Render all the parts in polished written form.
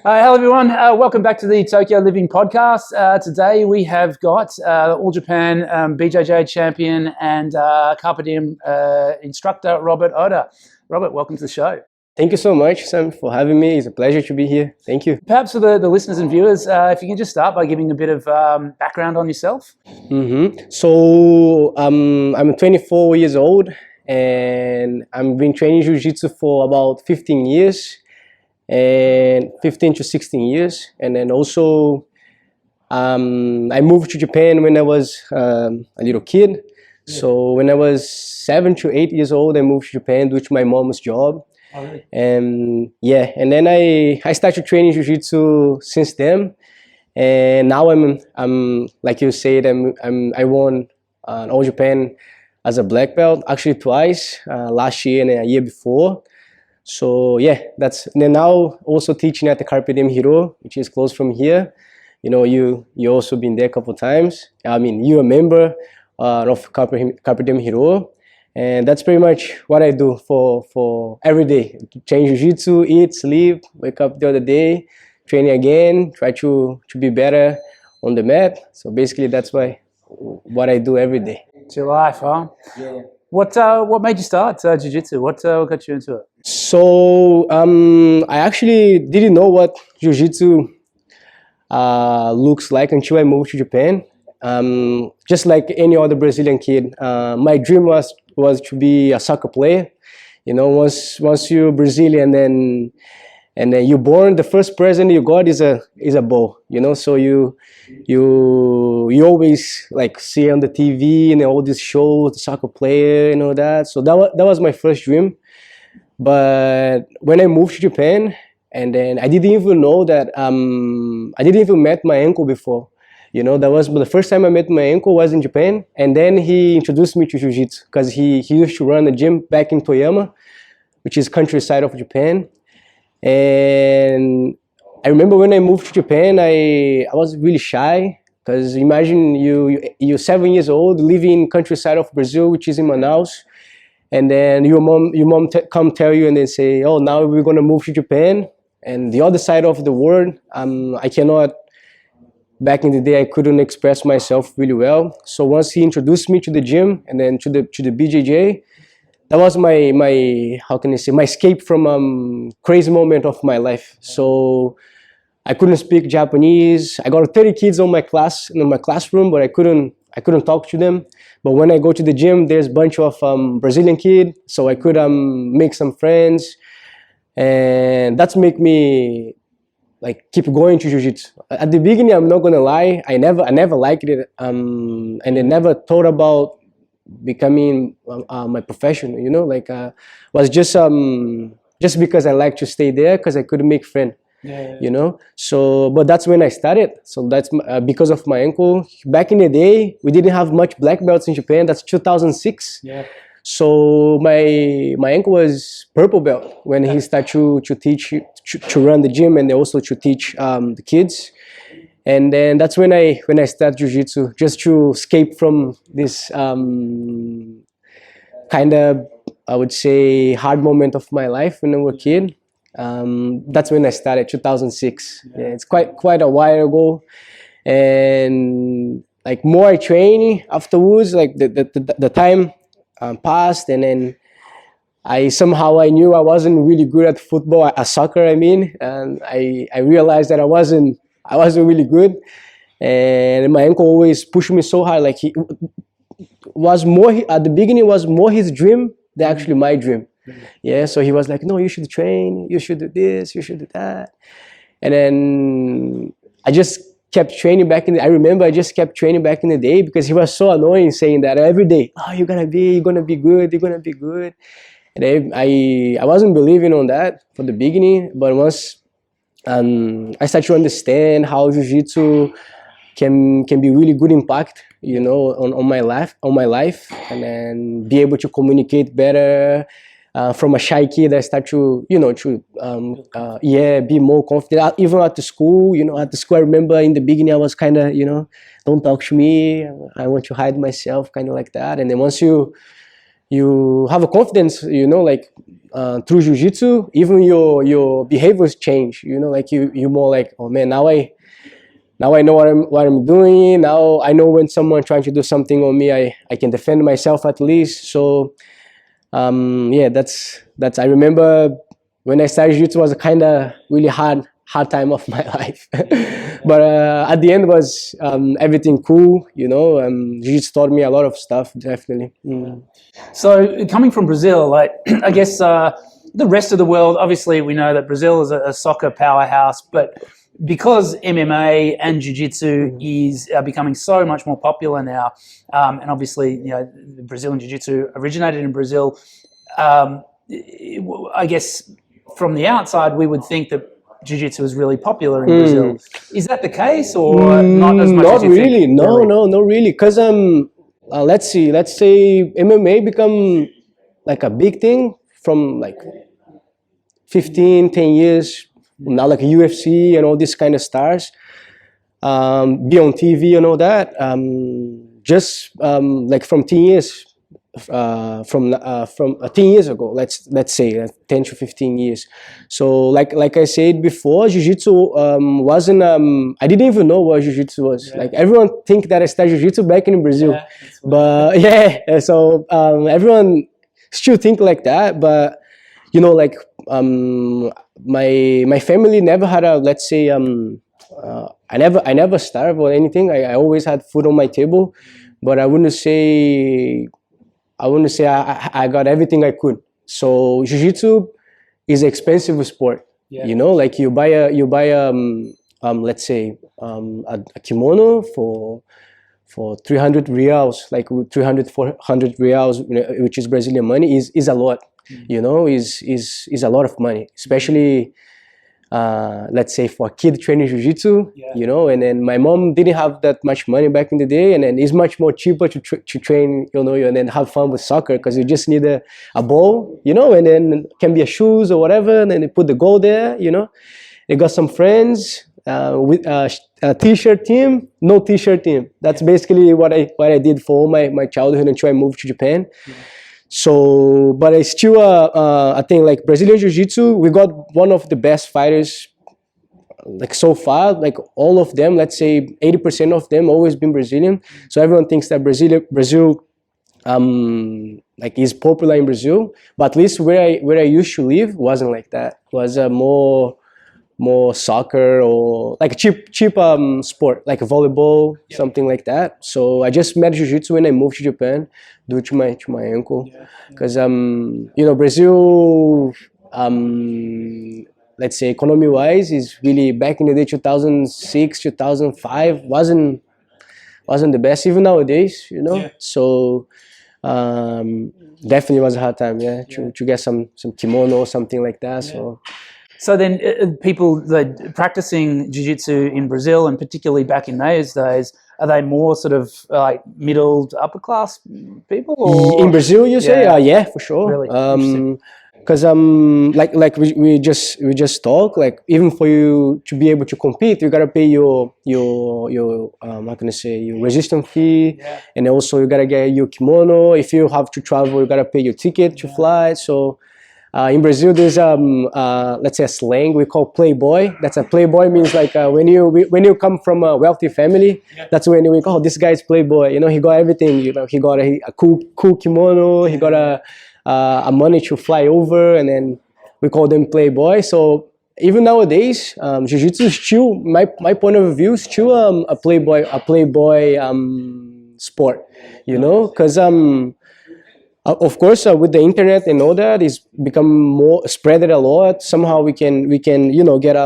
Hello everyone, welcome back to the Tokyo Living Podcast. Today we have got All Japan BJJ champion and Carpe Diem instructor Robert Oda. Robert, welcome to the show. Thank you so much, Sam, for having me. It's a pleasure to be here. Thank you. Perhaps for the listeners and viewers, if you can just start by giving a bit of background on yourself. So I'm 24 years old and I've been training Jiu-Jitsu for about 15 years. And 15 to 16 years, and then also I moved to Japan when I was a little kid. So when I was 7 to 8 years old, I moved to Japan due to my mom's job. Oh, really? And yeah, and then I started training Jiu-Jitsu since then. And now I'm like you said, I won All Japan as a black belt, actually twice, last year and a year before. So yeah, and then now also teaching at the Carpe Diem Hiro, which is close from here. You know, you also been there a couple times. I mean, you're a member of Carpe Diem Hiro, and that's pretty much what I do for every day. Train Jiu-Jitsu, eat, sleep, wake up the other day, training again, try to be better on the mat. So basically, that's what I do every day. It's your life, huh? Yeah. What made you start Jiu-Jitsu? What got you into it? So I actually didn't know what Jiu-Jitsu looks like until I moved to Japan. Just like any other Brazilian kid, my dream was to be a soccer player. You know, once you're Brazilian, and then you're born, the first present you got is a ball. You know, so you always like see on the TV and all these shows, the soccer player and all that. So that was my first dream. But when I moved to Japan, and then I didn't even know that I didn't even met my uncle before. You know, that was the first time I met my uncle was in Japan, and then he introduced me to Jiu-Jitsu because he used to run a gym back in Toyama, which is countryside of Japan. And I remember when I moved to Japan, I was really shy because imagine you're 7 years old living in countryside of Brazil, which is in Manaus. And then your mom come tell you and then say, oh, now we're going to move to Japan. And the other side of the world, I cannot, back in the day, I couldn't express myself really well. So once he introduced me to the gym and then to the BJJ, that was my how can I say, my escape from crazy moment of my life. So I couldn't speak Japanese. I got 30 kids in my classroom, but I couldn't talk to them. But when I go to the gym, there's a bunch of Brazilian kids, so I could make some friends, and that's make me like keep going to Jiu-Jitsu. At the beginning, I'm not gonna lie, I never liked it, and I never thought about becoming my profession. You know, like was just because I like to stay there because I couldn't make friends. Yeah. You know, so but that's when I started. So that's because of my uncle. Back in the day, we didn't have much black belts in Japan. That's 2006. Yeah. So my uncle was purple belt when he started to teach to run the gym and also to teach the kids. And then that's when I started Jiu-Jitsu, just to escape from this kind of, I would say, hard moment of my life when I was a kid. That's when I started, 2006. Yeah, it's quite a while ago, and like more I train afterwards, like the time passed, and then I knew I wasn't really good at football, at soccer. I mean, and I realized that I wasn't really good, and my uncle always pushed me so hard. Like he was more at the beginning was more his dream than actually my dream. Yeah, so he was like, no, you should train, you should do this, you should do that. And then I just kept training I remember I just kept training back in the day because he was so annoying saying that every day, oh, you're gonna be good. And I wasn't believing on that for the beginning, but once I started to understand how Jiu-Jitsu can be really good impact, you know, on my life, and then be able to communicate better. From a shy kid, I start to, you know, be more confident. Even at the school, you know, I remember in the beginning I was kind of, you know, don't talk to me. I want to hide myself, kind of like that. And then once you have a confidence, you know, like through jiu-jitsu, even your behaviors change. You know, like you more like, oh man, now I know what I'm doing. Now I know when someone trying to do something on me, I can defend myself at least. So yeah, that's I remember when I started jiu-jitsu was a kind of really hard time of my life. But at the end was everything cool, you know. Jiu-jitsu taught me a lot of stuff, definitely. So coming from Brazil, like I guess the rest of the world, obviously we know that Brazil is a soccer powerhouse, but because MMA and Jiu-Jitsu is becoming so much more popular now, and obviously, you know, Brazilian Jiu-Jitsu originated in Brazil, I guess from the outside we would think that Jiu-Jitsu is really popular in Brazil. Is that the case, or not as much Not as you really. think? No, not really. Because let's say MMA become like a big thing from like 10 years now, like UFC and all these kind of stars be on TV and all that. Just like from 10 years, from 10 years ago, let's say 10 to 15 years. So like I said before, jiu-jitsu wasn't I didn't even know what jiu-jitsu was. Like everyone think that I started jiu-jitsu back in Brazil, but yeah, so everyone still think like that. But you know, like my family never had a, let's say I never starved or anything. I always had food on my table, but I wouldn't say I got everything I could. So jiu-jitsu is an expensive sport. You know, like you buy let's say a kimono for 300 reals, like 300 400 reals, which is Brazilian money, is a lot. You know, is a lot of money, especially let's say for a kid training jiu-jitsu, you know. And then my mom didn't have that much money back in the day, and then it's much more cheaper to train, you know, and then have fun with soccer, because you just need a ball, you know, and then can be a shoes or whatever, and then they put the goal there, you know. They got some friends with a t-shirt team, no t-shirt team. That's basically what I did for all my childhood until I moved to Japan. So, but I still, I think like Brazilian Jiu-Jitsu, we got one of the best fighters, like so far, like all of them, let's say 80% of them always been Brazilian. So everyone thinks that Brazil, like is popular in Brazil, but at least where I used to live wasn't like that. It was more soccer or like a cheap sport, like volleyball, something like that. So I just met jiu-jitsu when I moved to Japan due to my uncle, because you know, Brazil, let's say economy wise, is really, back in the day 2006 2005 wasn't the best, even nowadays, you know. So definitely was a hard time, to get some kimono or something like that. So then people that practicing jiu-jitsu in Brazil, and particularly back in those days, are they more sort of like middle to upper class people? Or? In Brazil, you say? Yeah, for sure. Really? Because like we just talk, like even for you to be able to compete, you gotta pay your how can I say, your resistance fee, and also you gotta get your kimono. If you have to travel, you gotta pay your ticket to fly. So in Brazil, there's let's say a slang we call playboy. That's a playboy means like when you come from a wealthy family, that's when we call, this guy's playboy. You know, he got everything. You know, he got a cool kimono. He got a money to fly over, and then we call them playboy. So even nowadays, jiu-jitsu is still, my point of view, still a playboy sport. You know, because of course, with the internet and all that, it's become more spread a lot. Somehow we can you know, get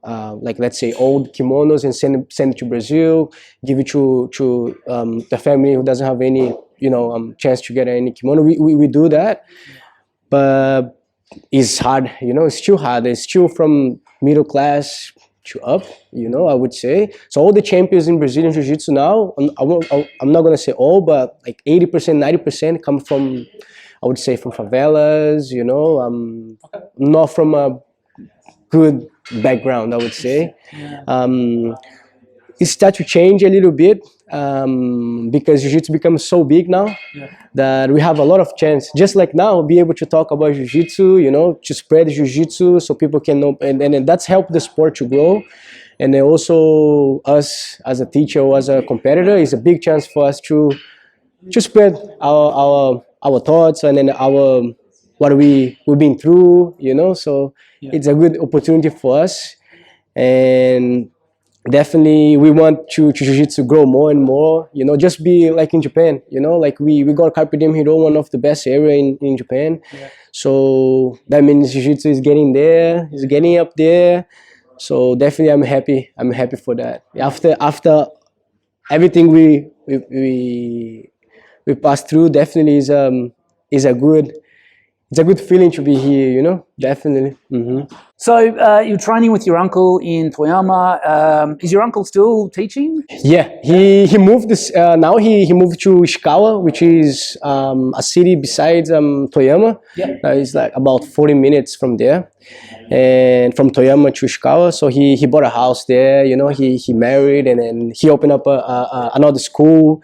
like let's say old kimonos and send it to Brazil, give it to the family who doesn't have any, you know, chance to get any kimono. We do that, but it's hard. You know, it's still hard. It's still from middle class to up, you know, I would say. So all the champions in Brazilian Jiu-Jitsu now, I'm not gonna say all, but like 80%, 90% come from, I would say, from favelas, you know, not from a good background, I would say. it start to change a little bit because jiu-jitsu becomes so big now that we have a lot of chance. Just like now, be able to talk about jiu-jitsu, you know, to spread jiu-jitsu so people can know, and that's helped the sport to grow. And then also us as a teacher or as a competitor is a big chance for us to spread our thoughts and then our what we've been through, you know. So it's a good opportunity for us, and definitely we want to jiu-jitsu grow more and more, you know, just be like in Japan, you know, like we got Carpe Diem Hiro, one of the best area in Japan. So that means jiu-jitsu is getting there, is getting up there. So definitely I'm happy for that. After everything we passed through, definitely is a good, it's a good feeling to be here, you know, definitely. So you're training with your uncle in Toyama. Is your uncle still teaching? Yeah, he moved this. Now he moved to Ishikawa, which is a city besides Toyama. It's like about 40 minutes from there, and from Toyama to Ishikawa. So he bought a house there. You know, he married, and then he opened up another school,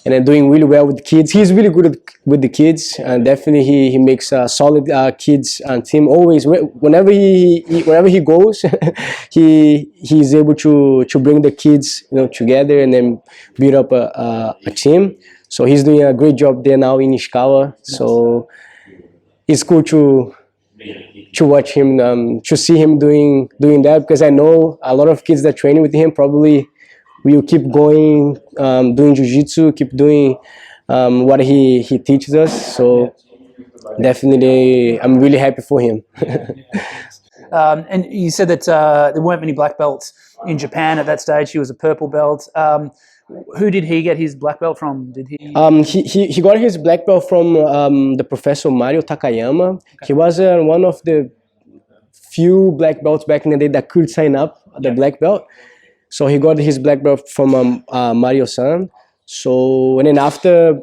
and then doing really well with the kids. He's really good with the kids, and definitely he makes a solid kids team. Always, whenever he goes, he's able to bring the kids, you know, together and then build up a team. So he's doing a great job there now in Ishikawa. So it's cool to watch him, to see him doing that, because I know a lot of kids that training with him probably will keep going, doing jiu-jitsu, keep doing what he teaches us. So definitely, I'm really happy for him. And you said that there weren't many black belts in Japan at that stage. He was a purple belt. Who did he get his black belt from? Did he? He got his black belt from the professor Mario Takayama. He was one of the few black belts back in the day that could sign up the black belt. So he got his black belt from Mario-san. So, and then after,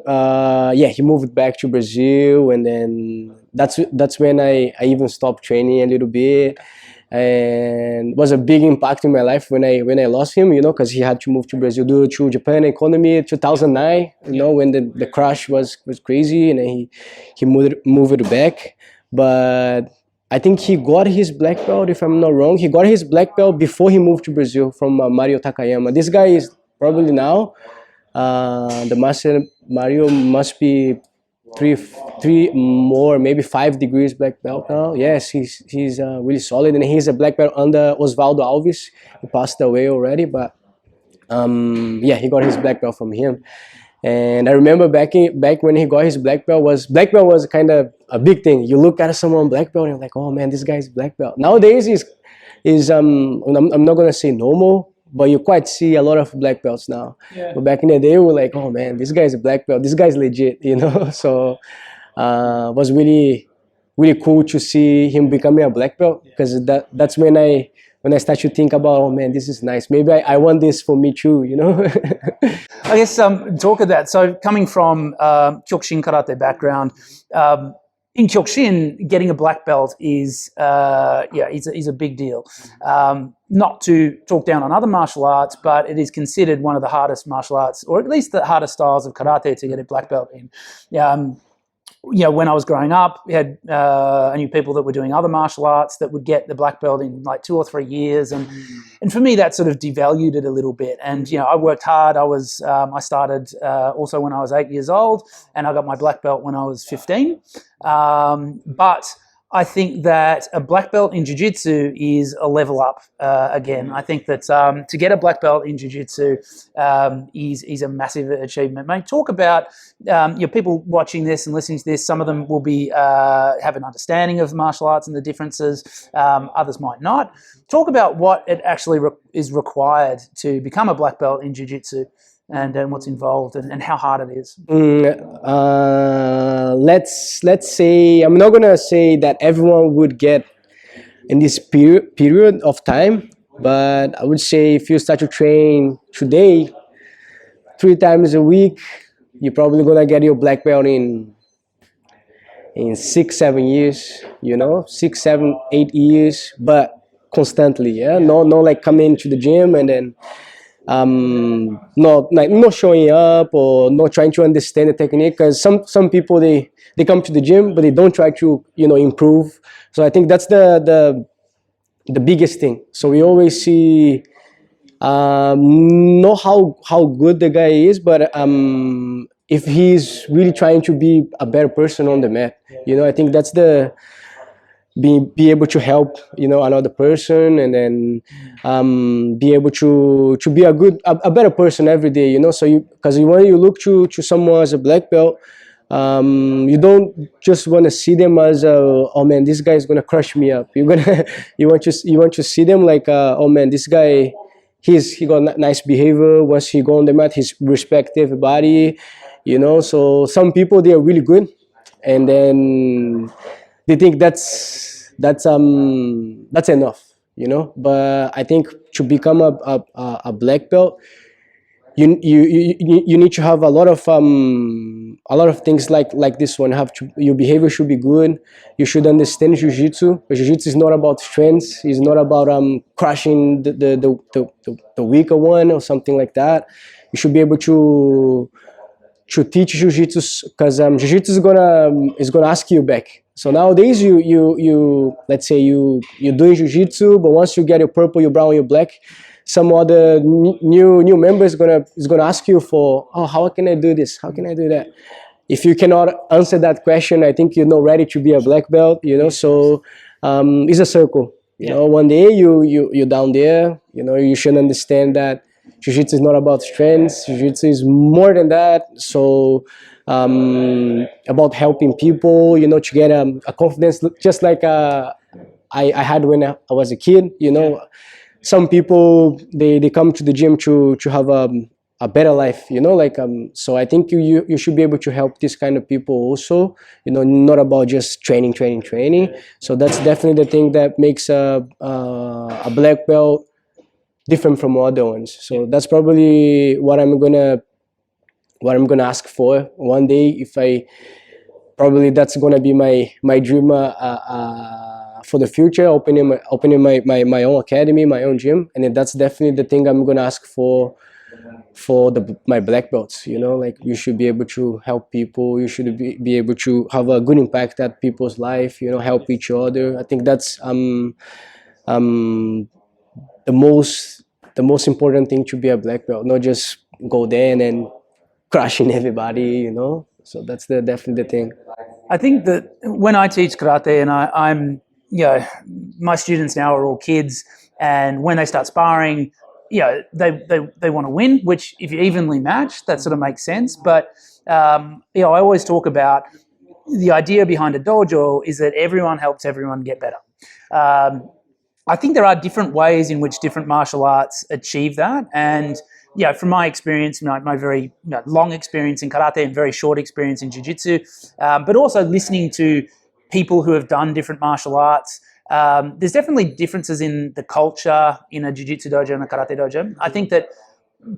he moved back to Brazil, and then that's when I even stopped training a little bit, and it was a big impact in my life when I lost him, you know, because he had to move to Brazil due to Japan economy 2009, you know, when the crash was crazy, and then he moved back, but I think he got his black belt, if I'm not wrong. He got his black belt before he moved to Brazil from Mario Takayama. This guy is probably now, the master Mario must be three more, maybe 5 degrees black belt now. Yes, he's really solid, and he's a black belt under Osvaldo Alves. He passed away already, but he got his black belt from him. And I remember back when he got his black belt was kind of a big thing. You look at someone black belt and you're like, oh man, this guy's black belt. Nowadays is I'm not gonna say normal, but you quite see a lot of black belts now. But back in the day, we were like, oh man, this guy's a black belt. This guy's legit, you know. So it was really cool to see him becoming a black belt, because that's when I start to think about, oh man, this is nice. Maybe I want this for me too, you know. I guess talk of that. So coming from Kyokushin karate background, in Kyokushin, getting a black belt is a big deal. Not to talk down on other martial arts, but it is considered one of the hardest martial arts, or at least the hardest styles of karate to get a black belt in. When I was growing up, we had I knew people that were doing other martial arts that would get the black belt in like 2 or 3 years, and for me that sort of devalued it a little bit. And I worked hard. I started also when I was 8 years old, and I got my black belt when I was 15. But I think that a black belt in jiu-jitsu is a level up again. I think that to get a black belt in jiu-jitsu is a massive achievement. Mate, talk about people watching this and listening to this. Some of them will be have an understanding of martial arts and the differences. Others might not. Talk about what it actually is required to become a black belt in jiu-jitsu, and what's involved, and how hard it is. Let's say, I'm not gonna say that everyone would get in this period of time, but I would say if you start to train today 3 times a week, you're probably gonna get your black belt in 6-7 years, 6, 7, 8 years, but constantly. No, like come into the gym and then not showing up or not trying to understand the technique, because some people they come to the gym but they don't try to improve. So I think that's the biggest thing. So we always see know how good the guy is, but if he's really trying to be a better person on the mat. I think that's the be able to help another person, and then be able to be a better person every day. So because when you look to someone as a black belt, you don't just want to see them as oh man, this guy is gonna crush me up. You want to see them like oh man, this guy, he got nice behavior. Once he go on the mat, he's respect everybody. So some people, they are really good, and then they think that's enough. But I think to become a black belt, you need to have a lot of things like this one. Your behavior should be good. You should understand jiu-jitsu. Jiu-jitsu is not about strength. It's not about crushing the weaker one or something like that. You should be able to teach jiu-jitsu, because jiu-jitsu is gonna ask you back. So nowadays you let's say you're doing jiu-jitsu, but once you get your purple, your brown, your black, some other new member is gonna ask you for, oh, how can I do this? How can I do that? If you cannot answer that question, I think you're not ready to be a black belt. So it's a circle. One day you're down there. You should understand that jiu-jitsu is not about strength. Jiu-jitsu is more than that. So about helping people, to get a confidence, just like I had when I was a kid. Some people, they come to the gym to have a better life. So I think you should be able to help this kind of people also. Not about just training. So that's definitely the thing that makes a black belt different from other ones. So that's probably what I'm gonna ask for one day. Probably that's gonna be my dream for the future, opening my own academy, my own gym. And then that's definitely the thing I'm gonna ask for my black belts. Like, you should be able to help people. You should be able to have a good impact at people's life. Help each other. I think that's the most important thing to be a black belt, not just go there and then crushing everybody. So that's definitely the thing. I think that when I teach karate, and I'm my students now are all kids, and when they start sparring, they want to win, which if you evenly match, that sort of makes sense. But I always talk about the idea behind a dojo is that everyone helps everyone get better. I think there are different ways in which different martial arts achieve that. And from my experience, my very long experience in karate and very short experience in jiu-jitsu, but also listening to people who have done different martial arts, there's definitely differences in the culture in a jiu-jitsu dojo and a karate dojo. I think that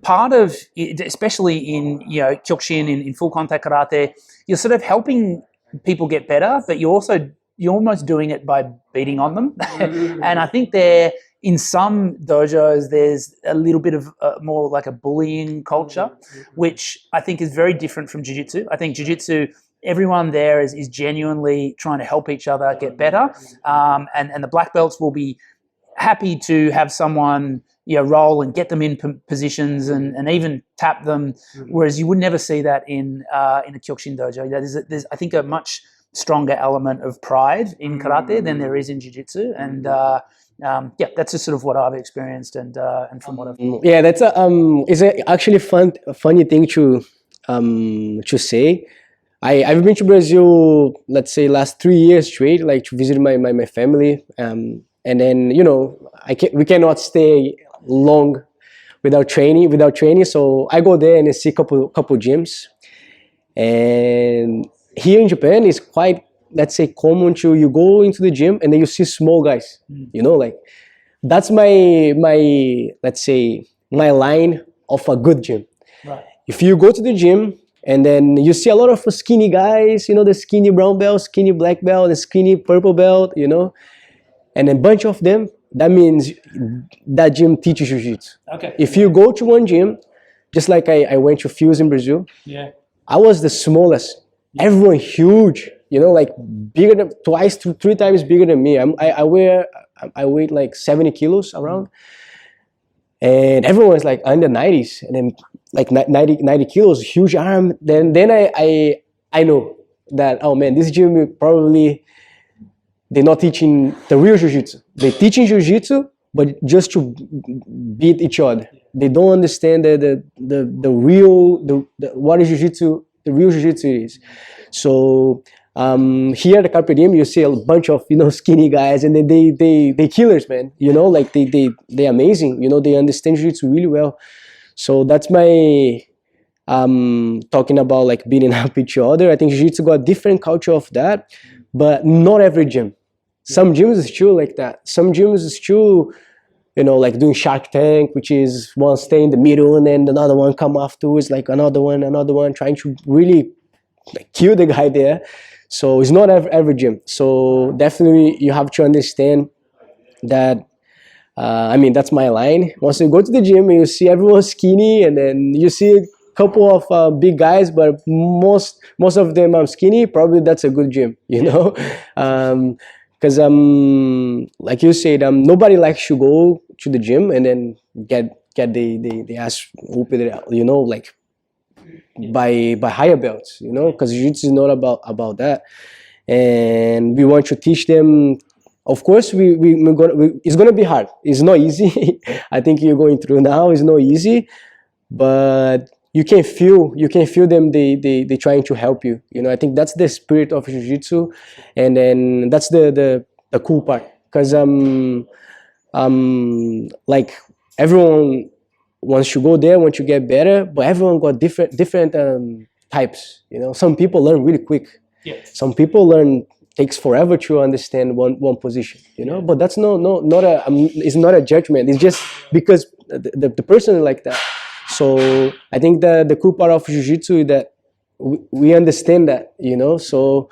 part of it, especially in kyokushin, in full contact karate, you're sort of helping people get better, but you're almost doing it by beating on them. And I think in some dojos, there's a little bit of more like a bullying culture, which I think is very different from jiu-jitsu. I think jiu-jitsu, everyone there is genuinely trying to help each other get better. And the black belts will be happy to have someone roll and get them in positions and even tap them, whereas you would never see that in a Kyokushin dojo. There's I think a much stronger element of pride in karate than there is in jiu-jitsu, and that's just sort of what I've experienced and from what I've that's it's actually funny thing to say. I've been to Brazil, let's say, last 3 years straight, like to visit my family, and then we cannot stay long without training. So I go there and I see couple gyms, and here in Japan it's quite, let's say, common to you go into the gym and then you see small guys. Like, that's my let's say my line of a good gym. Right. If you go to the gym and then you see a lot of skinny guys, the skinny brown belt, skinny black belt, the skinny purple belt, and a bunch of them, that means that gym teaches jiu-jitsu. Okay. If you go to one gym, just like I went to Fuse in Brazil, Yeah. I was the smallest. Everyone huge, you know, like bigger than twice to 3 times bigger than me. I weigh like 70 kilos around, and everyone's like under 90s, and then like 90 kilos, huge arm. Then I know that, oh man, this gym probably they're not teaching the real jiu-jitsu. They're teaching jiu-jitsu, but just to beat each other. They don't understand the real what is jiu-jitsu, the real jiu-jitsu is. So here at the Carpe Diem, you see a bunch of, you know, skinny guys, and then they killers, man. You know, like they amazing. You know, they understand jiu-jitsu really well. So that's my talking about like beating up each other. I think jiu-jitsu got a different culture of that, but not every gym. Some gyms is still like that. Some gyms is still, you know, like doing Shark Tank, which is one stay in the middle and then another one come afterwards, like another one, trying to really like kill the guy there. So it's not every gym. So definitely you have to understand that. I mean, that's my line. Once you go to the gym and you see everyone skinny, and then you see a couple of big guys, but most of them are skinny, probably that's a good gym, you know? Because like you said, nobody likes to go to the gym and then get the ass whooped, you know, like by higher belts, you know, because jiu-jitsu is not about that. And we want to teach them. Of course, it's gonna be hard. It's not easy. I think you're going through now. It's not easy, but you can feel them. They trying to help you. You know, I think that's the spirit of jiu-jitsu, and then that's the cool part. Because like everyone wants to go there, wants to get better, but everyone got different types. You know, some people learn really quick. Yeah. Some people learn takes forever to understand one position, you know. But that's not it's not a judgment. It's just because the person is like that. So I think the cool part of jiu-jitsu is that we understand that, you know. So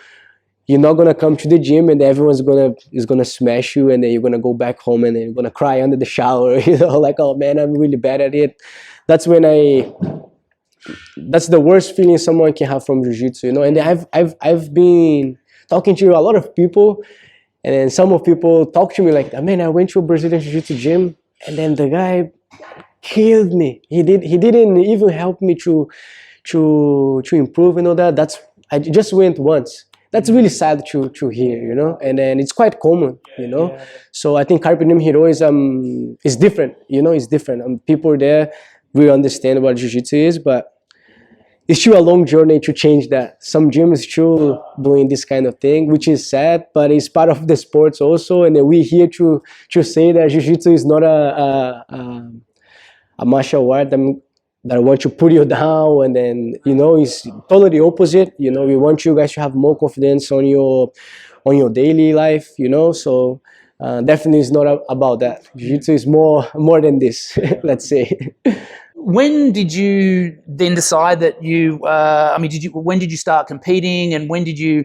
you're not gonna come to the gym and everyone's gonna smash you, and then you're gonna go back home and then you're gonna cry under the shower, you know, like, oh man, I'm really bad at it. That's the worst feeling someone can have from jiu-jitsu, you know. And I've been talking to a lot of people, and then some of people talk to me like, man, I went to a Brazilian Jiu-Jitsu gym, and then the guy killed me. He didn't even help me to improve and all that. I just went once. That's really sad to hear, you know. And then it's quite common, you know. Yeah. So I think Carpe Diem Hiro is different, you know. It's different. People there really understand what Jiu-Jitsu is, but it's still a long journey to change that. Some gyms still doing this kind of thing, which is sad, but it's part of the sports also. And then we're here to say that Jiu-Jitsu is not a martial art that want to put you down, and then, you know, it's totally opposite. You know, we want you guys to have more confidence on your daily life, you know. So definitely it's not about that. Jiu-Jitsu is more than this, let's say. When did you then decide that you? When did you start competing, and when did you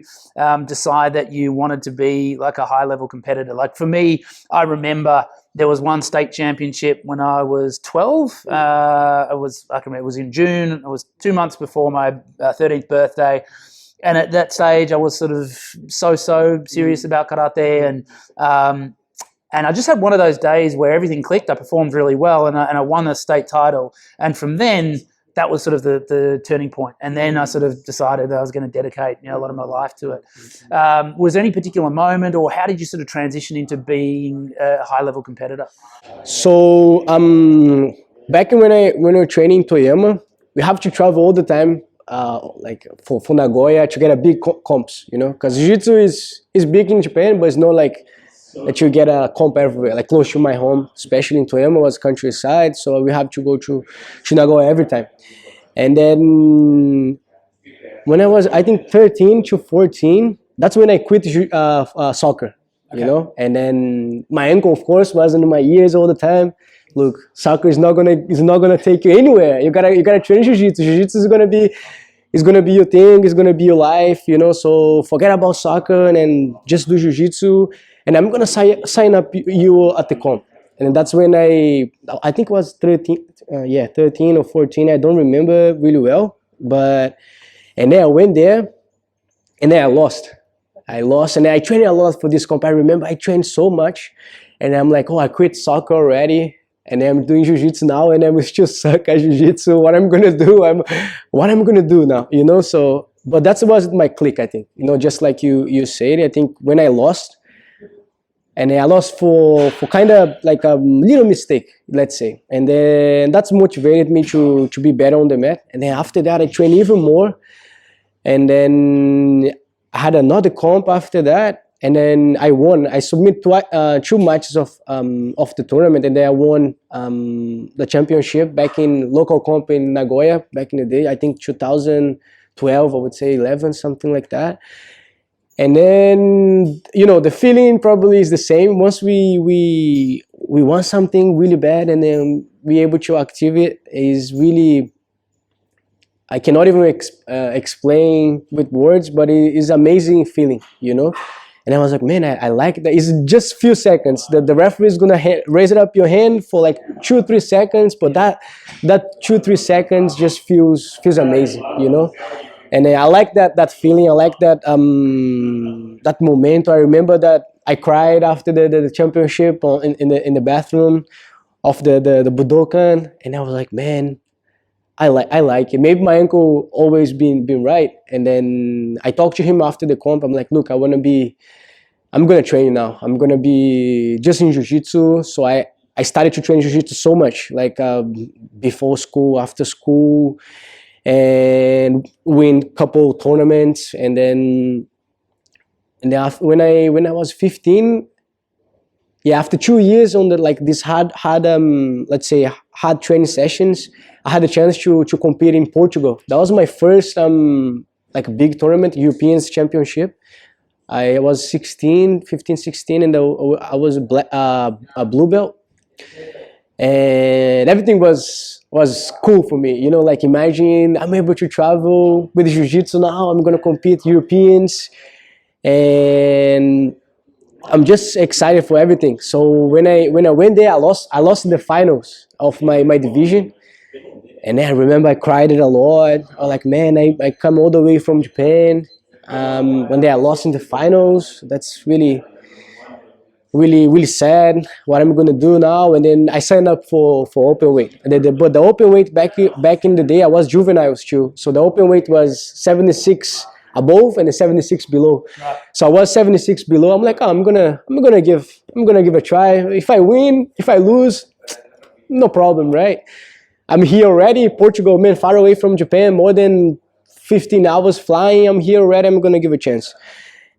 decide that you wanted to be like a high-level competitor? Like for me, I remember there was one state championship when I was 12. I can remember it was in June. It was 2 months before my 13th birthday, and at that stage, I was sort of so serious about karate, and I just had one of those days where everything clicked. I performed really well, and I won a state title. And from then, that was sort of the turning point. And then I sort of decided that I was going to dedicate, you know, a lot of my life to it. Was there any particular moment, or how did you sort of transition into being a high-level competitor? So back when we were training in Toyama, we have to travel all the time, like for Nagoya, to get a big comps, you know, because Jiu-Jitsu is big in Japan, but it's not like that you get a comp everywhere, like close to my home, especially in Toyama, was countryside, so we have to go to Nagoya every time. And then when I was, I think, 13 to 14, that's when I quit soccer, you know. And then my uncle, of course, was in my ears all the time. Look, soccer is not gonna take you anywhere. You gotta train jiu-jitsu. Jiu-jitsu is gonna be your thing. It's gonna be your life, you know. So forget about soccer and then just do jiu-jitsu. and I'm gonna sign up you at the comp. And that's when I think it was 13, 13 or 14. I don't remember really well, but and then I went there, and then I lost. And I trained a lot for this comp. I remember I trained so much, and I'm like, oh, I quit soccer already, and I'm doing jiu-jitsu now, and I'm still suck at jiu-jitsu. What I'm gonna do? What I'm gonna do now? You know. So, but that was my click. I think, you know, just like you said. I think when I lost, and I lost for kind of like a little mistake, let's say, and then that's motivated me to be better on the mat. And then after that, I trained even more, and then I had another comp after that, and then I won. I submit 2 matches of the tournament, and then I won the championship back in local comp in Nagoya back in the day. I think 2012, I would say 11, something like that. And then, you know, the feeling probably is the same. Once we want something really bad, and then we able to achieve it, is really, I cannot even explain with words, but it is amazing feeling, you know. And I was like, man, I like that. It's just few seconds. The referee is gonna raise it up your hand for like 2-3 seconds, but that 2-3 seconds just feels amazing, you know. And I like that feeling. I like that that moment. I remember that I cried after the championship in the bathroom of the Budokan, and I was like, man, I like it. Maybe my uncle always been right. And then I talked to him after the comp. I'm like, look, I'm gonna train now. I'm gonna be just in jiu-jitsu. So I started to train jiu-jitsu so much, like before school, after school, and win couple tournaments. And then after, when I was 15, yeah, after 2 years on the like this hard let's say hard training sessions, I had a chance to compete in Portugal. That was my first like big tournament, European Championship. I was 15, 16, and I was a blue belt, and everything was cool for me. You know, like imagine I'm able to travel with jiu-jitsu now. I'm gonna compete Europeans, and I'm just excited for everything. So when I went there, I lost in the finals of my division, and then I remember I cried it a lot. I was like, man, I come all the way from Japan. When I lost in the finals, that's really sad. What I'm gonna do now? And then I signed up for open weight. But the open weight back in the day, I was juveniles too. So the open weight was 76 above and the 76 below. Right. So I was 76 below. I'm like, oh, I'm gonna give a try. If I win, if I lose, no problem, right? I'm here already. Portugal, man, far away from Japan, more than 15 hours flying. I'm here already. I'm gonna give a chance.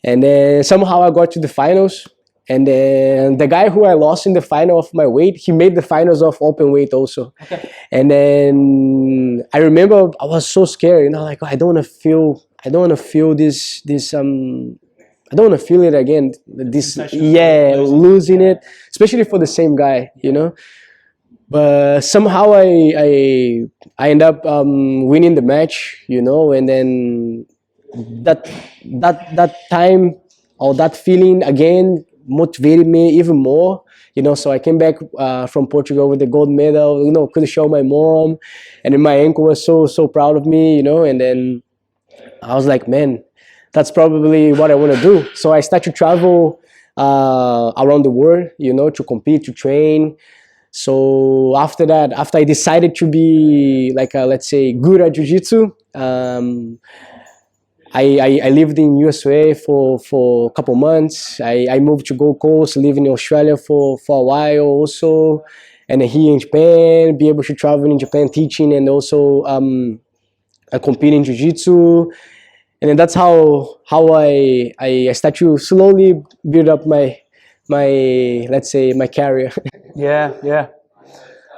And then somehow I got to the finals. And then the guy who I lost in the final of my weight, he made the finals of open weight also. Okay. And then I remember I was so scared, you know, like, oh, I don't want to feel this I don't want to feel it again. Losing it, especially for the same guy, you know. But somehow I end up winning the match, you know, and then that time or that feeling again motivated me even more, you know. So I came back from Portugal with the gold medal, you know, could show my mom, and then my uncle was so proud of me, you know. And then I was like, man, that's probably what I want to do. So I started to travel around the world, you know, to compete, to train. So after that, after I decided to be like let's say good at jiu-jitsu, I lived in USA for a couple months. I moved to Gold Coast, lived in Australia for a while also, and then here in Japan, be able to travel in Japan teaching and also compete in jiu-jitsu. And then that's how I start to slowly build up my let's say my career. Yeah.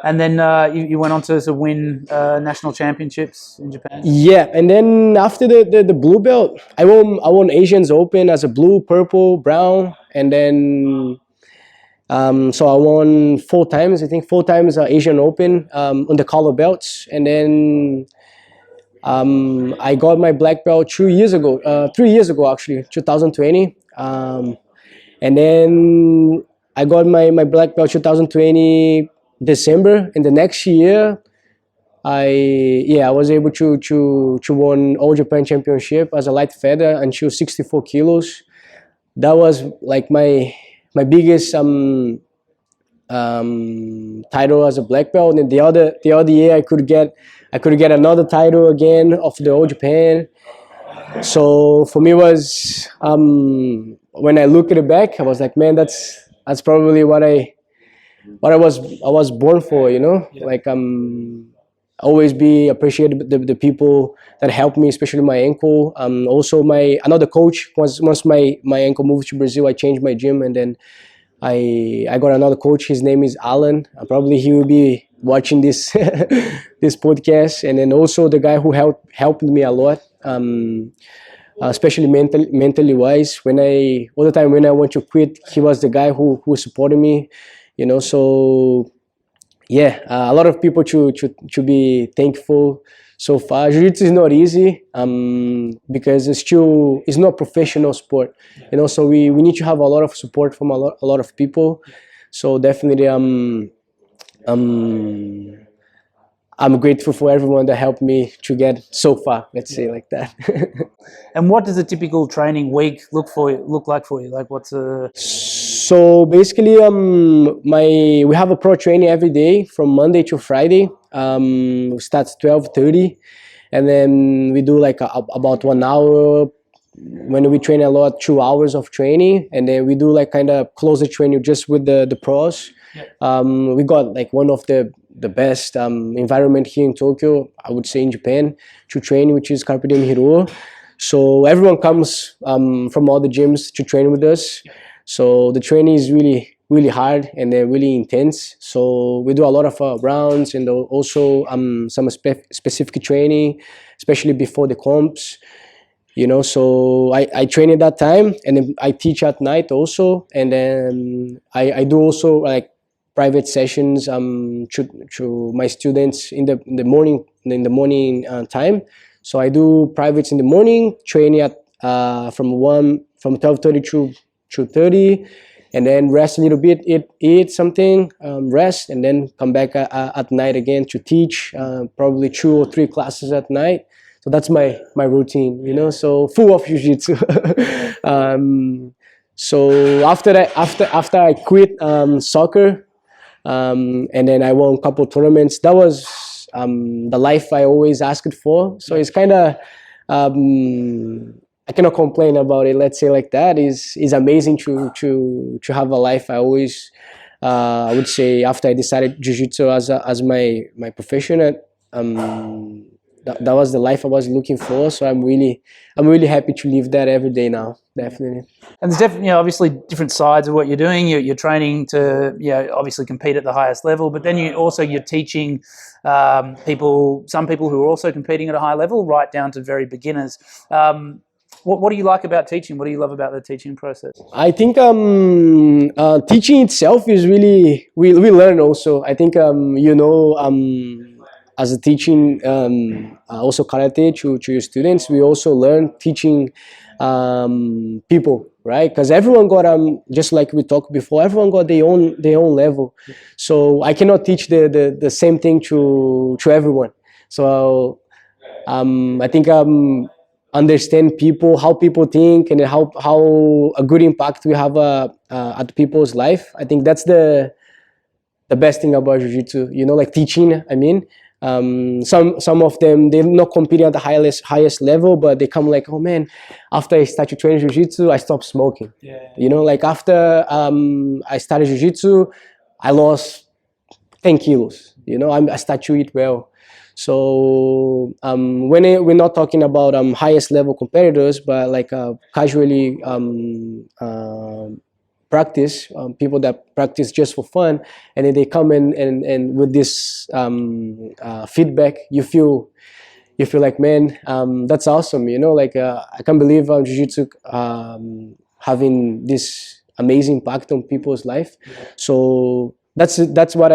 And then you went on to win national championships in Japan. Yeah, and then after the blue belt, I won Asians Open as a blue, purple, brown, and then so I won 4 times. I think 4 times Asian Open on the color belts, and then I got my black belt 3 years ago actually, 2020. And then I got my black belt 2020 December, and the next year I was able to win All Japan Championship as a light feather until 64 kilos. That was like my biggest title as a black belt. And the other year I could get another title again of the All Japan. So for me was when I look at it back, I was like, man, that's probably what I was born for, you know. Like always be appreciated the people that helped me, especially my ankle. Also my another coach, once my ankle moved to Brazil, I changed my gym, and then I got another coach. His name is Alan. Probably he will be watching this this podcast. And then also the guy who helped me a lot, especially mentally wise. All the time when I want to quit, he was the guy who supported me. You know, so yeah, a lot of people to be thankful so far. Jiu-Jitsu is not easy because it's not professional sport, you know. So we need to have a lot of support from a lot of people. So definitely, I'm grateful for everyone that helped me to get so far. Let's say like that. And what does a typical training week look like for you? Like, what's a So basically, we have a pro training every day from Monday to Friday. We start 12:30, and then we do like about 1 hour. When we train a lot, 2 hours of training, and then we do like kind of closer training just with the pros. We got like one of the best environment here in Tokyo, I would say in Japan, to train, which is Carpe Diem Hiro. So everyone comes from all the gyms to train with us. So the training is really, really hard, and they're really intense. So we do a lot of rounds, and also some specific training, especially before the comps. You know, so I train at that time, and then I teach at night also, and then I do also like private sessions to my students in the morning time. So I do privates in the morning, training at from 12:30 to 2:30, and then rest a little bit, eat something, rest, and then come back at night again to teach probably 2 or 3 classes at night. So that's my routine, you know. So full of jiu-jitsu. So after I quit soccer, and then I won a couple tournaments. That was the life I always asked for. So it's kind of I cannot complain about it. Let's say like that. Is amazing to have a life. I always I would say after I decided jiu-jitsu as my profession. That was the life I was looking for. So I'm really happy to live that every day now. Definitely. And there's definitely, obviously different sides of what you're doing. You're training to, obviously compete at the highest level, but then you're teaching some people who are also competing at a high level, right down to very beginners. What do you like about teaching? What do you love about the teaching process? I think teaching itself is really we learn also. I think as a teaching also karate to your students, we also learn teaching people, right? Because everyone got just like we talked before, everyone got their own level. So I cannot teach the same thing to everyone. So I think understand people, how people think, and how a good impact we have at people's life. I think that's the best thing about jiu-jitsu, you know, like teaching. I mean, some of them, they're not competing at the highest level, but they come like, oh man, after I started training jiu-jitsu, I stopped smoking. You know, like after I started jiu-jitsu, I lost 10 kilos. You know, I started to eat well. So we're not talking about highest level competitors, but like casually practice, people that practice just for fun, and then they come and with this feedback, you feel like, man, that's awesome, you know, like I can't believe jiu-jitsu having this amazing impact on people's life. So that's what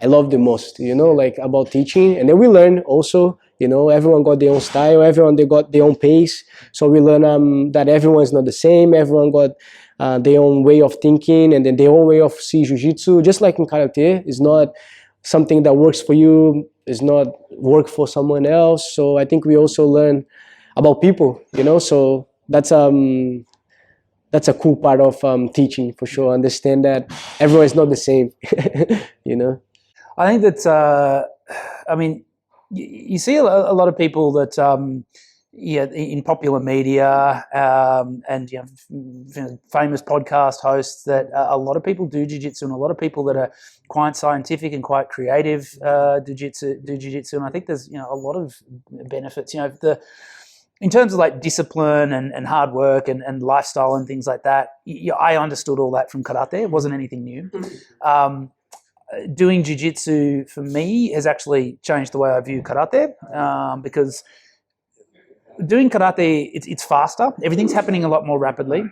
I love the most, you know, like about teaching. And then we learn also, You know, everyone got their own style, everyone they got their own pace. So we learn that everyone is not the same. Everyone got their own way of thinking, and then their own way of see jiu-jitsu. Just like in karate, it's not something that works for you, is not work for someone else. So I think we also learn about people, you know. So that's a cool part of teaching for sure. Understand that everyone is not the same, you know. I think that I mean, you see a lot of people that yeah, in popular media and you know, famous podcast hosts, that a lot of people do jiu-jitsu, and a lot of people that are quite scientific and quite creative do jiu-jitsu, and I think there's, you know, a lot of benefits, you know, in terms of like discipline and hard work and lifestyle and things like that. I understood all that from karate. It wasn't anything new. Doing jiu-jitsu for me has actually changed the way I view karate, because doing karate, it's faster. Everything's happening a lot more rapidly,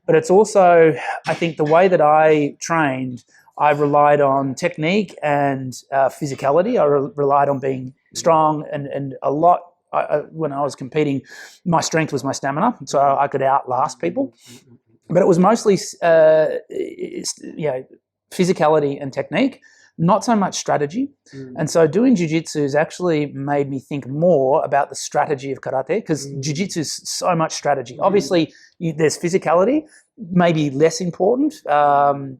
but it's also, I think, the way that I trained, I relied on technique and physicality. I relied on being strong, and a lot. When I was competing, my strength was my stamina, so I could outlast people. But it was mostly, you know, physicality and technique, not so much strategy. And so doing jiu-jitsu has actually made me think more about the strategy of karate, because jiu-jitsu is so much strategy. Obviously, there's physicality, maybe less important.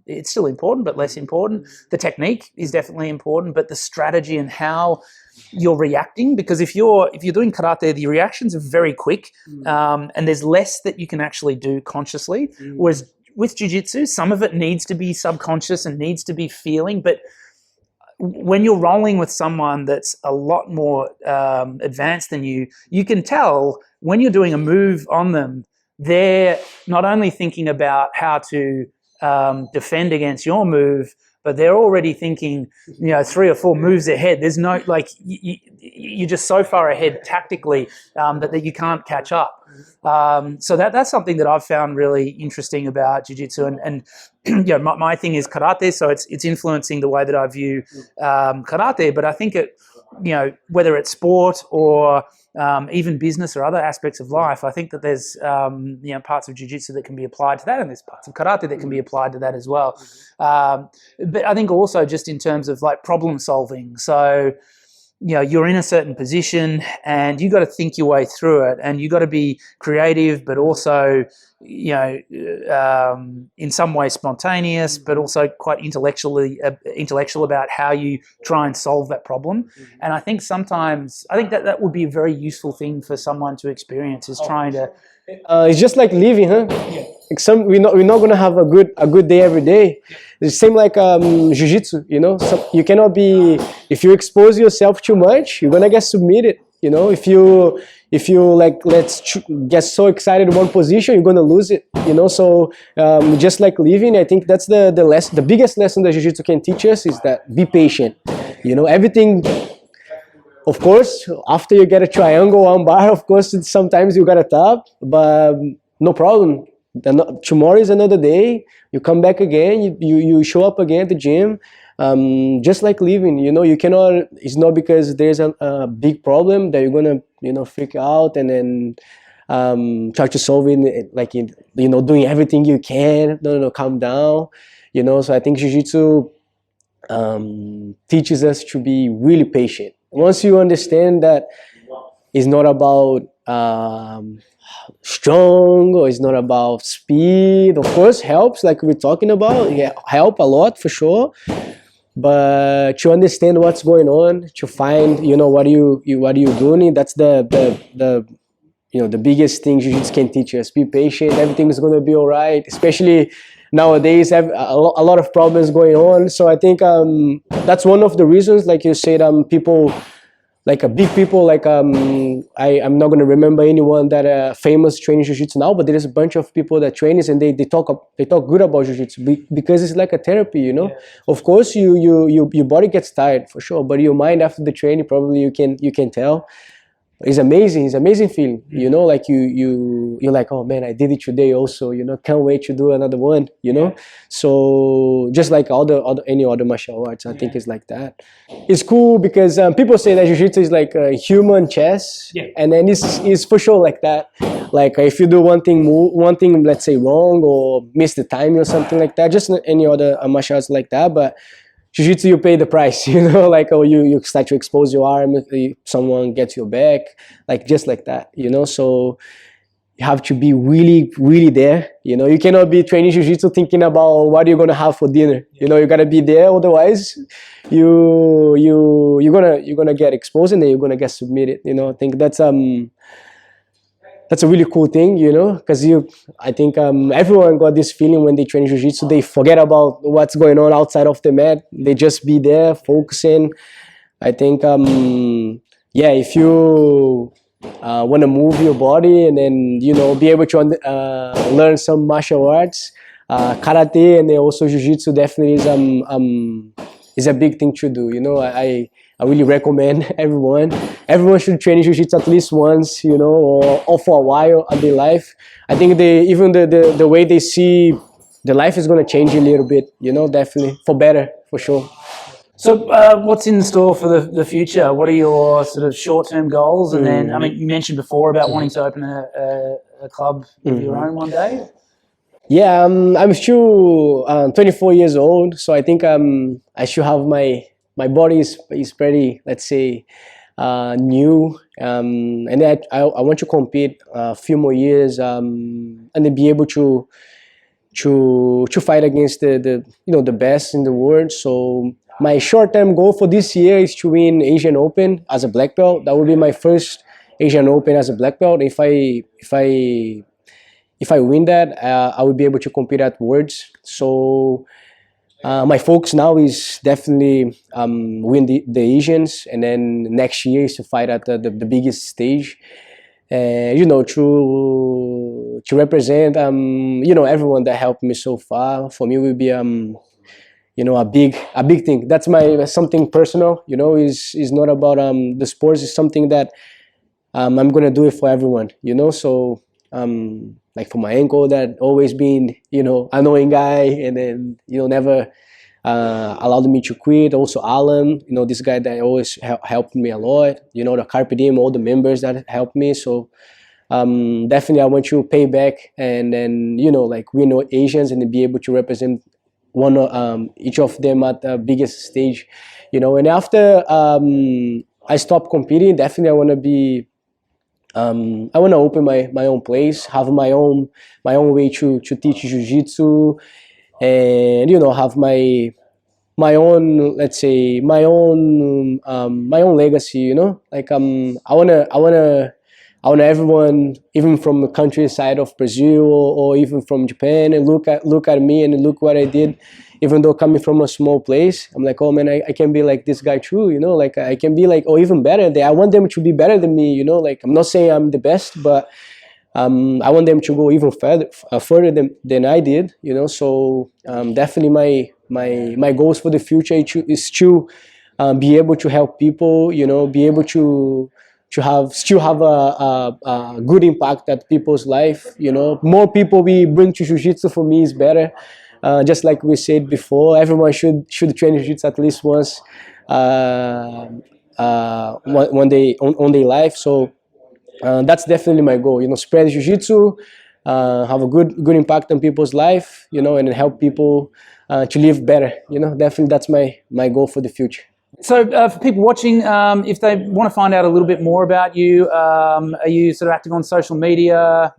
It's still important, but less important. The technique is definitely important, but the strategy and how you're reacting, because if you're doing karate, the reactions are very quick, and there's less that you can actually do consciously. Whereas with jiu-jitsu, some of it needs to be subconscious and needs to be feeling. But when you're rolling with someone that's a lot more advanced than you, you can tell when you're doing a move on them, they're not only thinking about how to defend against your move, but they're already thinking, you know, 3 or 4 moves ahead. There's no, like, you're just so far ahead tactically that you can't catch up. So that's something that I've found really interesting about jiu-jitsu, and you know, my thing is karate, so it's influencing the way that I view karate. But I think it, you know, whether it's sport or even business or other aspects of life, I think that there's you know, parts of jiu-jitsu that can be applied to that, and there's parts of karate that can be applied to that as well. But I think also just in terms of like problem solving. So, you know, you're in a certain position and you got to think your way through it, and you got to be creative, but also, you know, in some way spontaneous, but also quite intellectual about how you try and solve that problem. And I think sometimes, I think that would be a very useful thing for someone to experience, is trying to. It's just like living, huh? Yeah. Like we're not gonna have a good day every day. It's the same like jiu-jitsu, you know. So you cannot be, if you expose yourself too much, you're gonna get submitted. You know, if you like get so excited in one position, you're gonna lose it. You know, so just like living, I think that's the biggest lesson that jiu-jitsu can teach us, is that be patient. You know, everything. Of course, after you get a triangle on bar, of course, sometimes you got a top, but no problem. Tomorrow is another day. You come back again. You show up again at the gym. Just like living, you know, you cannot. It's not because there's a big problem that you're gonna, you know, freak out and then try to solve it, like, you know, doing everything you can. No, calm down. You know, so I think jiu-jitsu teaches us to be really patient. Once you understand that it's not about strong, or it's not about speed, of course helps, like we're talking about, yeah, help a lot for sure. But to understand what's going on, to find, you know, what are you doing, that's the you know, the biggest thing jiu-jitsu can teach us. Be patient, everything is going to be all right, especially nowadays, have a lot of problems going on. So I think that's one of the reasons, like you said, people, like big people, like I'm not going to remember anyone that famous training jiu-jitsu now, but there is a bunch of people that train this, and they talk good about jiu-jitsu because it's like a therapy, you know. Yeah. Of course, your body gets tired for sure, but your mind after the training, probably you can tell. it's amazing. It's amazing feeling, you know, like you're like, oh man, I did it today also, you know, can't wait to do another one, you know. So just like any other martial arts, I think it's like that. It's cool because people say that jiu-jitsu is like a human chess, and then it's for sure like that. Like if you do one thing, let's say wrong or miss the timing or something like that, just any other martial arts like that, but Jiu-Jitsu, you pay the price, you know, like, oh, you start to expose your arm, someone gets your back, like just like that, you know. So you have to be really, really there, you know. You cannot be training Jiu-Jitsu thinking about what you're gonna have for dinner, you know. You gotta be there, otherwise you're gonna get exposed and then you're gonna get submitted, you know. I think that's a really cool thing, you know, because I think everyone got this feeling when they train jiu-jitsu, they forget about what's going on outside of the mat. They just be there focusing. I think, yeah, if you want to move your body and then, you know, be able to learn some martial arts, karate and then also jiu-jitsu definitely is a big thing to do, you know. I really recommend everyone everyone should train jiu-jitsu at least once, you know, or for a while in their life. I think even the way they see the life is going to change a little bit, you know, definitely for better, for sure. So, what's in store for the future? What are your sort of short-term goals? And then, I mean, you mentioned before about wanting to open a club of your own one day. Yeah, I'm still 24 years old, so I think I should have my body is pretty, let's say, new, and I want to compete a few more years, and then be able to fight against the you know, the best in the world. So my short-term goal for this year is to win Asian Open as a black belt. That would be my first Asian Open as a black belt. If I win that, I will be able to compete at Worlds. So my focus now is definitely win the Asians, and then next year is to fight at the biggest stage. You know, to represent you know, everyone that helped me so far. For me, will be you know, a big thing. That's something personal. You know, is not about the sports. It's something that I'm gonna do it for everyone. You know, so like for my uncle that always been, you know, annoying guy, and then, you know, never allowed me to quit. Also Alan, you know, this guy that always helped me a lot. You know, the Carpe Diem, all the members that helped me. So definitely I want to pay back, and then, you know, like, we know Asians and be able to represent each of them at the biggest stage, you know. And after I stop competing, definitely I want to be I want to open my own place, have my own way to teach jiu-jitsu, and, you know, have my own, let's say, my own legacy, you know. Like I wanna everyone, even from the countryside of Brazil, or even from Japan, and look at me and look what I did. Even though coming from a small place, I'm like, oh man, I can be like this guy too, you know. Like I can be like, or even better. I want them to be better than me, you know. Like, I'm not saying I'm the best, but I want them to go even further than I did, you know. So definitely my goals for the future is to be able to help people, you know, be able to still have a good impact at people's life, you know. More people we bring to jiu-jitsu, for me, is better. Just like we said before, everyone should train jiu-jitsu at least once one day on their life. So that's definitely my goal, you know, spread jiu-jitsu, have a good impact on people's life, you know, and help people to live better, you know. Definitely that's my goal for the future. So for people watching, if they want to find out a little bit more about you, are you sort of active on social media?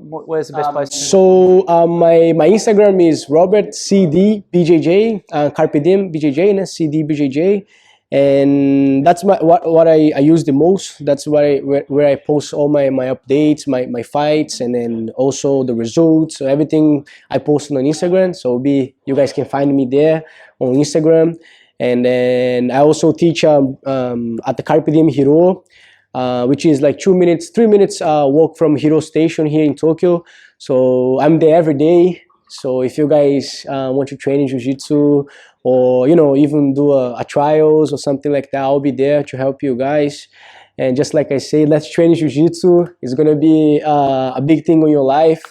Where's the best place? So my Instagram is Robert CD BJJ, Carpe Diem BJJ, and CD BJJ, and that's what I use the most. That's where I post all my updates, my fights, and then also the results. So everything I post on Instagram. So you guys can find me there on Instagram. And then I also teach at the Carpe Diem Hiro, which is like 3 minutes walk from Hiro Station here in Tokyo. So I'm there every day. So if you guys want to train in jiu-jitsu, or, you know, even do a trials or something like that, I'll be there to help you guys. And just like I say, let's train Jiu-Jitsu. It's gonna be a big thing in your life.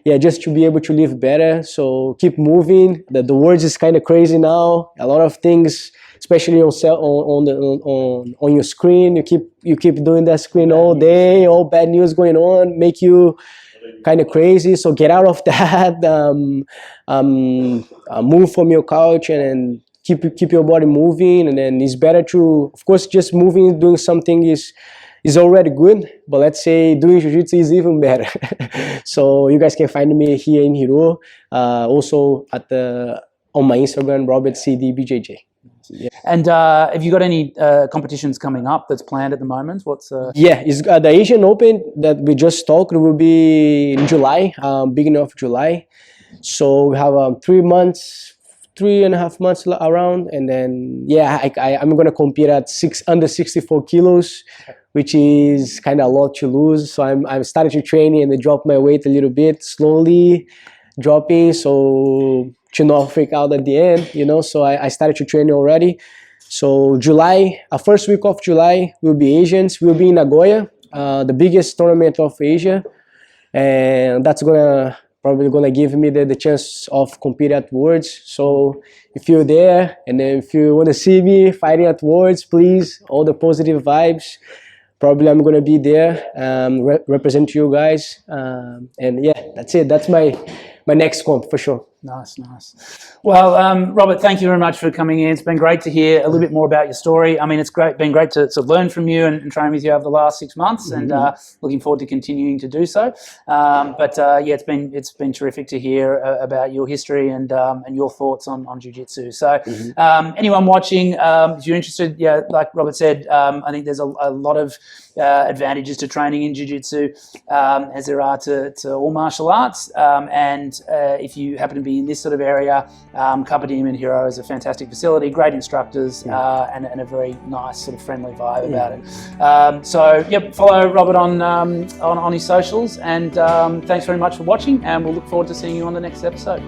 Yeah, just to be able to live better. So keep moving. The world is kind of crazy now. A lot of things, especially on your screen. You keep doing that screen all day. All bad news going on, make you kind of crazy. So get out of that. Move from your couch and keep your body moving. And then it's better to, of course, just moving, doing something is already good, but let's say doing Jiu-Jitsu is even better. So you guys can find me here in Hiro, also on my Instagram, Robert CD BJJ. Yeah. And have you got any competitions coming up that's planned at the moment? Yeah, it's the Asian Open that we just talked will be in July, beginning of July. So we have 3.5 months around, and then yeah, I'm gonna compete at under 64 kilos, which is kind of a lot to lose. So I'm starting to train and then drop my weight a little bit, slowly dropping, so to not freak out at the end, you know. So I started to train already. So July, first week of July will be Asians. We'll be in Nagoya, the biggest tournament of Asia, and that's probably gonna give me the chance of compete at Worlds. So if you're there, and then if you want to see me fighting at Worlds, please, all the positive vibes. Probably I'm gonna be there, represent you guys, and yeah, that's it. That's my next comp for sure. Nice. Well, Robert, thank you very much for coming in. It's been great to hear a little bit more about your story. I mean, it's been great to learn from you and train with you over the last 6 months, and looking forward to continuing to do so. Yeah, it's been terrific to hear about your history and your thoughts on Jiu-Jitsu. So anyone watching, if you're interested, yeah, like Robert said, I think there's a lot of advantages to training in Jiu-Jitsu as there are to all martial arts. And if you happen to be in this sort of area, Carpe Diem Hiro is a fantastic facility, great instructors, and a very nice sort of friendly vibe about it. So yep, follow Robert on his socials, and thanks very much for watching, and we'll look forward to seeing you on the next episode.